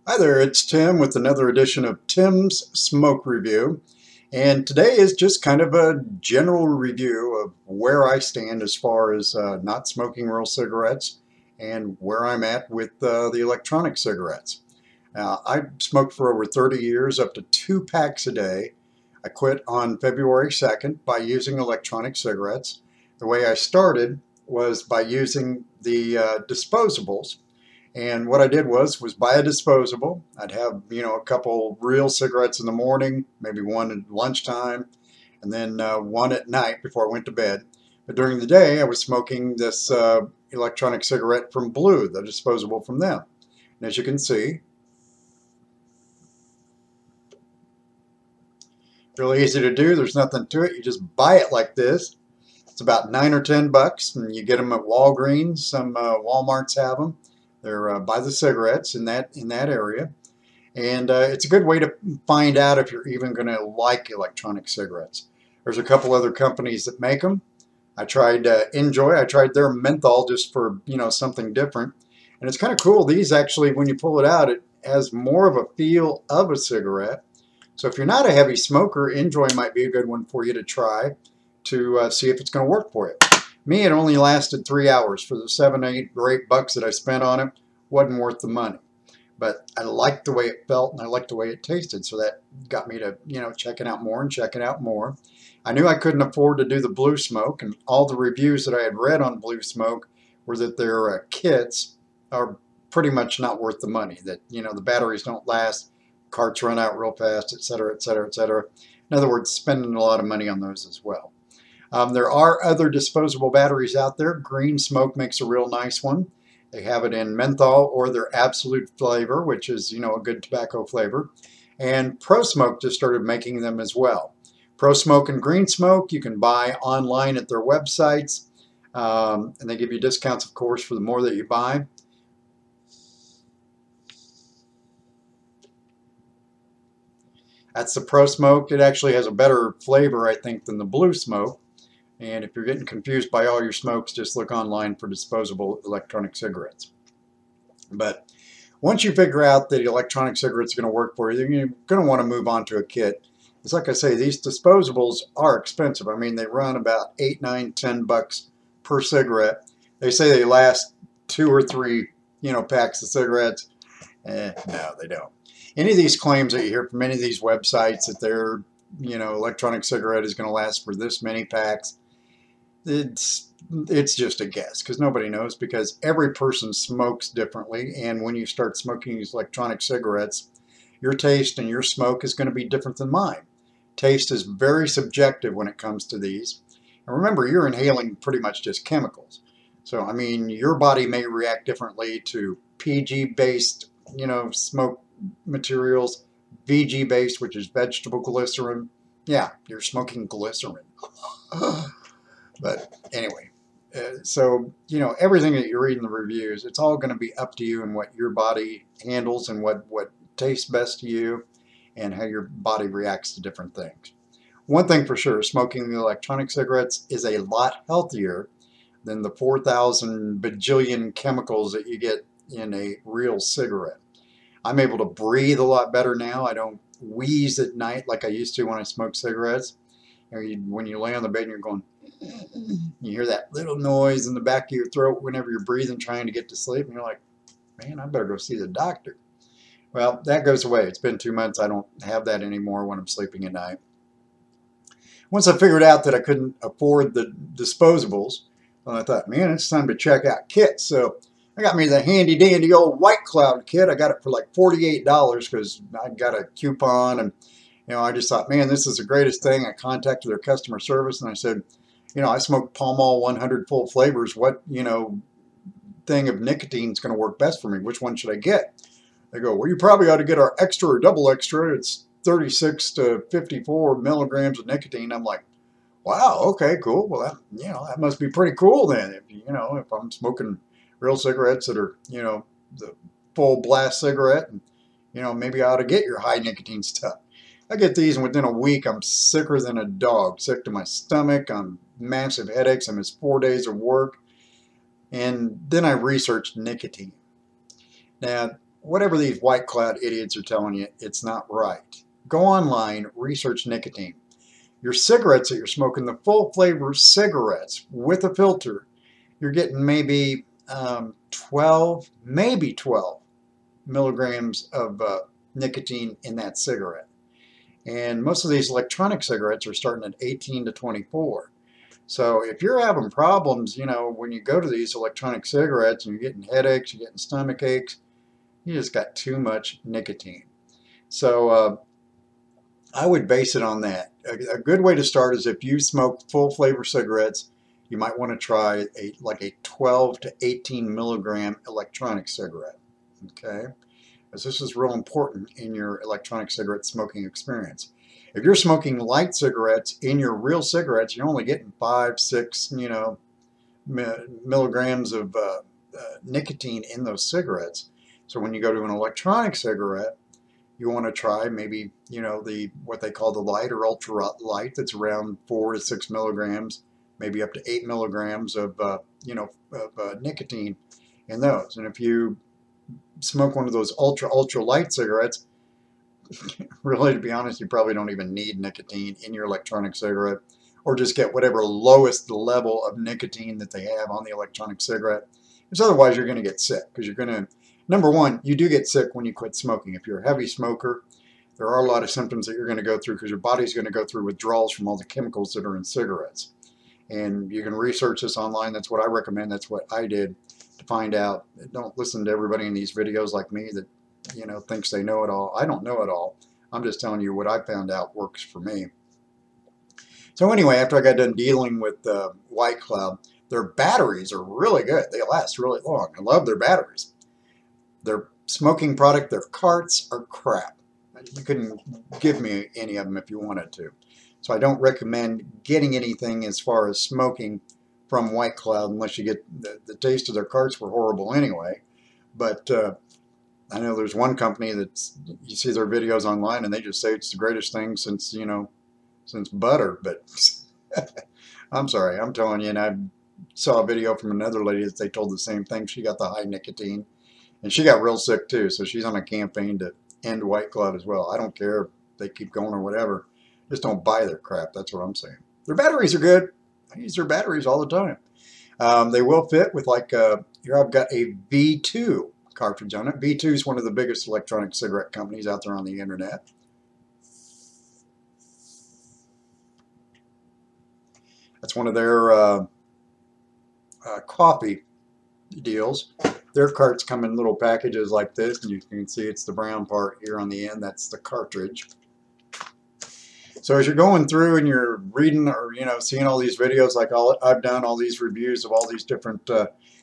Hi there, it's Tim with another edition of Tim's Smoke Review. And today is just kind of a general review of where I stand as far as not smoking real cigarettes and where I'm at with the electronic cigarettes. I smoked for over 30 years, up to 2 packs a day. I quit on February 2nd by using electronic cigarettes. The way I started was by using the disposables. And what I did was buy a disposable. I'd have, a couple real cigarettes in the morning, maybe one at lunchtime, and then one at night before I went to bed. But during the day, I was smoking this electronic cigarette from Blue, the disposable from them. And as you can see, really easy to do. There's nothing to it. You just buy it like this. It's about $9 or $10, and you get them at Walgreens. Some Walmarts have them. They're by the cigarettes in that area. And it's a good way to find out if you're even going to like electronic cigarettes. There's a couple other companies that make them. I tried Enjoy. I tried their menthol just for, something different. And it's kind of cool. These actually, when you pull it out, it has more of a feel of a cigarette. So if you're not a heavy smoker, Enjoy might be a good one for you to try to see if it's going to work for you. Me, it only lasted 3 hours. For the 7, 8, or $8 that I spent on it, wasn't worth the money. But I liked the way it felt and I liked the way it tasted, so that got me to, checking out more and checking out more. I knew I couldn't afford to do the Blue Smoke, and all the reviews that I had read on Blue Smoke were that their kits are pretty much not worth the money, that, the batteries don't last, carts run out real fast, etc., etc., etc. In other words, spending a lot of money on those as well. There are other disposable batteries out there. Green Smoke makes a real nice one. They have it in menthol or their absolute flavor, which is, a good tobacco flavor. And Pro Smoke just started making them as well. Pro Smoke and Green Smoke you can buy online at their websites. And they give you discounts, of course, for the more that you buy. That's the Pro Smoke. It actually has a better flavor, I think, than the Blue Smoke. And if you're getting confused by all your smokes, just look online for disposable electronic cigarettes. But once you figure out that electronic cigarettes are going to work for you, then you're going to want to move on to a kit. It's like I say, these disposables are expensive. I mean, they run about 8, 9, $10 per cigarette. They say they last 2 or 3, packs of cigarettes. No, they don't. Any of these claims that you hear from any of these websites that their, electronic cigarette is going to last for this many packs, it's just a guess, because nobody knows, because every person smokes differently, and when you start smoking these electronic cigarettes, your taste and your smoke is going to be different than mine. Taste is very subjective when it comes to these. And remember, you're inhaling pretty much just chemicals. So, I mean, your body may react differently to PG-based, smoke materials, VG-based, which is vegetable glycerin. Yeah, you're smoking glycerin. But anyway, so, everything that you read in the reviews, it's all going to be up to you and what your body handles and what tastes best to you and how your body reacts to different things. One thing for sure, smoking the electronic cigarettes is a lot healthier than the 4,000 bajillion chemicals that you get in a real cigarette. I'm able to breathe a lot better now. I don't wheeze at night like I used to when I smoked cigarettes. When you lay on the bed and you're going, you hear that little noise in the back of your throat whenever you're breathing, trying to get to sleep, and you're like, man, I better go see the doctor. Well, that goes away. It's been 2 months. I don't have that anymore when I'm sleeping at night. Once I figured out that I couldn't afford the disposables, well, I thought, man, it's time to check out kits. So I got me the handy dandy old White Cloud kit. I got it for like $48 because I got a coupon, and I just thought, man, this is the greatest thing. I contacted their customer service and I said, I smoke Pall Mall 100 full flavors. What, thing of nicotine is going to work best for me? Which one should I get? They go, well, you probably ought to get our extra or double extra. It's 36 to 54 milligrams of nicotine. I'm like, wow, okay, cool. Well, that must be pretty cool then. If I'm smoking real cigarettes that are, the full blast cigarette, and, maybe I ought to get your high nicotine stuff. I get these, and within a week, I'm sicker than a dog, sick to my stomach. I'm massive headaches. I miss 4 days of work. And then I researched nicotine. Now, whatever these white cloud idiots are telling you, it's not right. Go online, research nicotine. Your cigarettes that you're smoking, the full flavor cigarettes with a filter, you're getting maybe 12, maybe 12 milligrams of nicotine in that cigarette. And most of these electronic cigarettes are starting at 18 to 24. So if you're having problems, you know, when you go to these electronic cigarettes and you're getting headaches, you're getting stomach aches, you just got too much nicotine. So I would base it on that. A good way to start is if you smoke full flavor cigarettes, you might want to try like a 12 to 18 milligram electronic cigarette. Okay, because this is real important in your electronic cigarette smoking experience. If you're smoking light cigarettes in your real cigarettes, you're only getting 5, 6, you know, milligrams of nicotine in those cigarettes. So when you go to an electronic cigarette, you want to try maybe, you know, the what they call the light or ultra light, that's around 4 to 6 milligrams, maybe up to 8 milligrams of nicotine in those. And if you smoke one of those ultra light cigarettes, really, to be honest, you probably don't even need nicotine in your electronic cigarette, or just get whatever lowest level of nicotine that they have on the electronic cigarette, because otherwise you're going to get sick. Because you're going to, number one, you do get sick when you quit smoking. If you're a heavy smoker, there are a lot of symptoms that you're going to go through, because your body's going to go through withdrawals from all the chemicals that are in cigarettes. And you can research this online. That's what I recommend. That's what I did to find out. Don't listen to everybody in these videos like me that, you know, thinks they know it all. I don't know it all. I'm just telling you what I found out works for me. So anyway, after I got done dealing with White Cloud, their batteries are really good. They last really long. I love their batteries. Their smoking product, their carts are crap. You couldn't give me any of them if you wanted to. So I don't recommend getting anything as far as smoking from White Cloud unless you get the taste of their carts were horrible anyway. But I know there's one company that's, you see their videos online and they just say it's the greatest thing since, you know, since butter. But I'm sorry, I'm telling you, and I saw a video from another lady that they told the same thing. She got the high nicotine and she got real sick too. So she's on a campaign to end White Cloud as well. I don't care if they keep going or whatever. Just don't buy their crap. That's what I'm saying. Their batteries are good. I use their batteries all the time. They will fit with, like, here I've got a V2 cartridge on it. V2 is one of the biggest electronic cigarette companies out there on the internet. That's one of their coffee deals. Their carts come in little packages like this, and you can see it's the brown part here on the end. That's the cartridge. So as you're going through and you're reading or, you know, seeing all these videos like I've done, all these reviews of all these different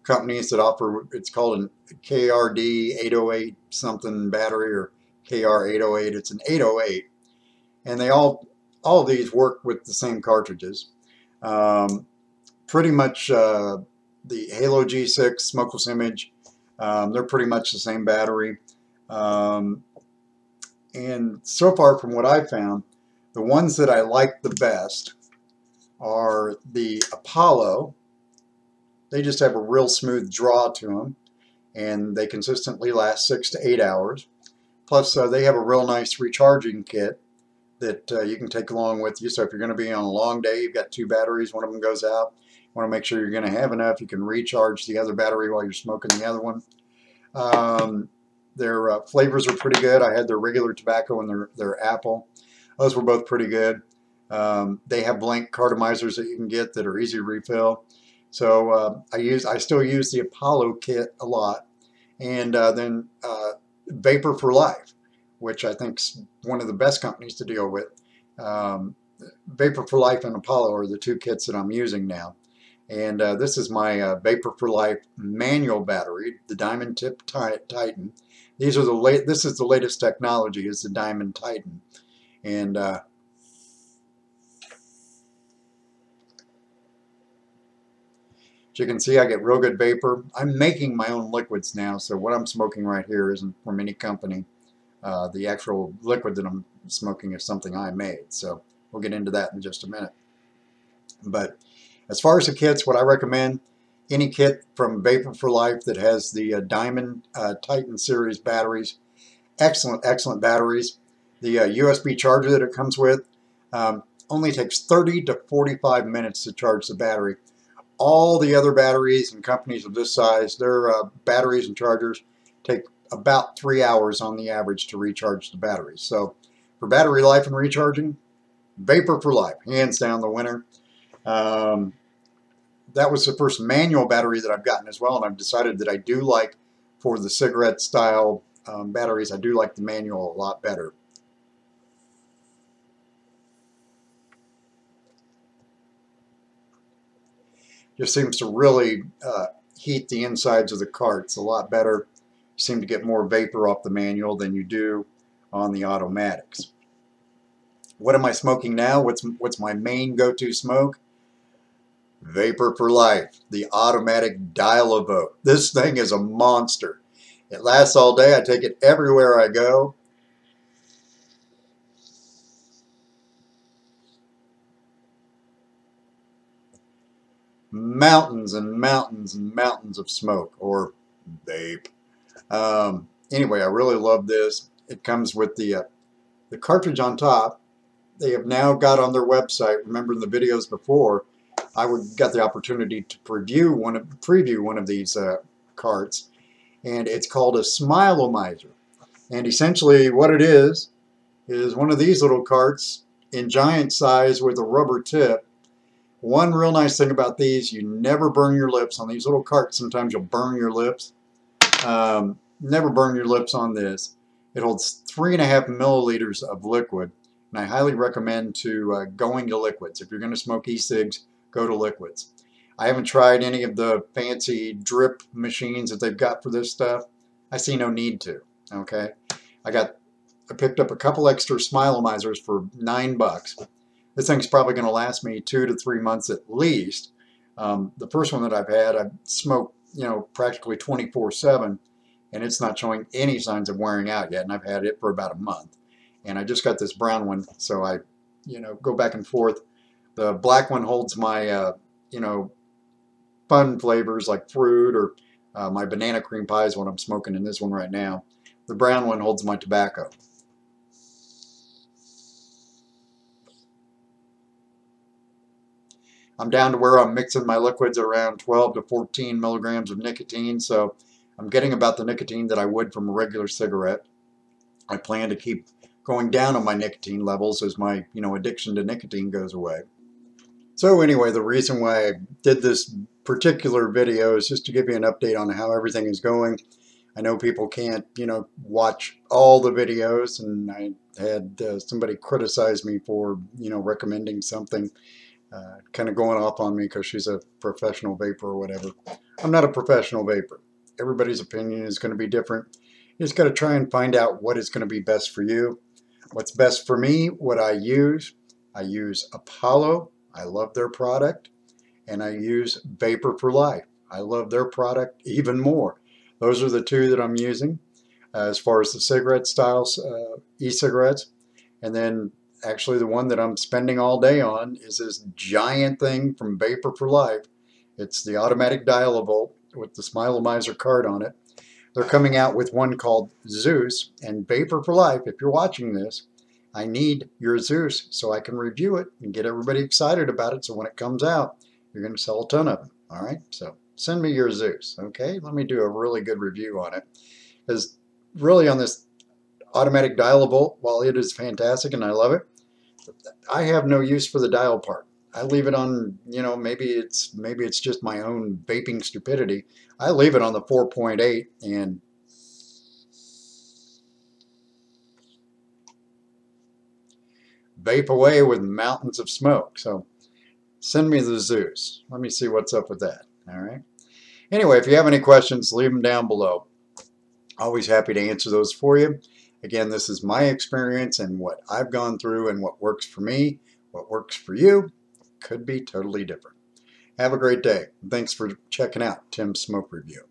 companies that offer, it's called an KRD 808 something battery, or KR 808. It's an 808, and they all of these work with the same cartridges. Pretty much the Halo G6, Smokeless Image, they're pretty much the same battery. And so far from what I've found, the ones that I like the best are the Apollo. They just have a real smooth draw to them, and they consistently last 6 to 8 hours. Plus, they have a real nice recharging kit that you can take along with you. So if you're going to be on a long day, you've got 2 batteries, one of them goes out. You want to make sure you're going to have enough. You can recharge the other battery while you're smoking the other one. Their flavors are pretty good. I had their regular tobacco and their apple. Those were both pretty good. They have blank cartomizers that you can get that are easy to refill. So I still use the Apollo kit a lot. And then Vapor for Life, which I think is one of the best companies to deal with. Vapor for Life and Apollo are the 2 kits that I'm using now. And this is my Vapor for Life manual battery, the Diamond Tip Titan. This is the latest technology, is the Diamond Titan. And as you can see, I get real good vapor. I'm making my own liquids now, so what I'm smoking right here isn't from any company. The actual liquid that I'm smoking is something I made, so we'll get into that in just a minute. But as far as the kits, what I recommend, any kit from Vapor for Life that has the Diamond Titan series batteries. Excellent, excellent batteries. The USB charger that it comes with only takes 30 to 45 minutes to charge the battery. All the other batteries and companies of this size, their batteries and chargers take about 3 hours on the average to recharge the batteries. So for battery life and recharging, Vapor for Life, hands down the winner. That was the first manual battery that I've gotten as well, and I've decided that I do like, for the cigarette style batteries, I do like the manual a lot better. Just seems to really heat the insides of the carts a lot better. You seem to get more vapor off the manual than you do on the automatics. What am I smoking now? What's my main go-to smoke? Vapor for Life, the automatic dial-a-vote. This thing is a monster. It lasts all day. I take it everywhere I go. Mountains and mountains and mountains of smoke, or vape. Anyway, I really love this. It comes with the cartridge on top. They have now got on their website. Remember in the videos before, I got the opportunity to preview one of these carts, and it's called a Smile-O-Mizer. And essentially what it is one of these little carts in giant size with a rubber tip. One real nice thing about these, you never burn your lips on these little carts. Sometimes you'll burn your lips. Never burn your lips on this. It holds 3.5 milliliters of liquid, and I highly recommend going to liquids. If you're going to smoke e-cigs, go to liquids. I haven't tried any of the fancy drip machines that they've got for this stuff. I see no need to. Okay, I picked up a couple extra Smile-O-Mizers for $9. This thing's probably going to last me 2 to 3 months at least. The first one that I've had, I've smoked, practically 24/7, and it's not showing any signs of wearing out yet. And I've had it for about a month. And I just got this brown one, so I, go back and forth. The black one holds my, fun flavors like fruit, or my banana cream pie is what I'm smoking in this one right now. The brown one holds my tobacco. I'm down to where I'm mixing my liquids around 12 to 14 milligrams of nicotine, so I'm getting about the nicotine that I would from a regular cigarette. I plan to keep going down on my nicotine levels as my, addiction to nicotine goes away. So anyway, the reason why I did this particular video is just to give you an update on how everything is going. I know people can't, watch all the videos, and I had somebody criticize me for, recommending something. Kind of going off on me because she's a professional vapor or whatever. I'm not a professional vapor. Everybody's opinion is going to be different. You just got to try and find out what is going to be best for you. What's best for me, what I use Apollo. I love their product. And I use Vapor for Life. I love their product even more. Those are the two that I'm using as far as the cigarette styles, e-cigarettes. And then actually the one that I'm spending all day on is this giant thing from Vapor for Life. It's the automatic dial-a-vote with the Smile-O-Mizer card on it. They're coming out with one called Zeus, and Vapor for Life, if you're watching this, I need your Zeus so I can review it and get everybody excited about it, so when it comes out, you're going to sell a ton of them. All right, so send me your Zeus, okay? Let me do a really good review on it. Because really on this automatic dial-a-vote, while it is fantastic and I love it, I have no use for the dial part. I leave it on, maybe it's just my own vaping stupidity. I leave it on the 4.8 and vape away with mountains of smoke. So send me the Zeus. Let me see what's up with that. All right. Anyway, if you have any questions, leave them down below. Always happy to answer those for you. Again, this is my experience and what I've gone through, and what works for me, what works for you could be totally different. Have a great day. Thanks for checking out Tim's Smoke Review.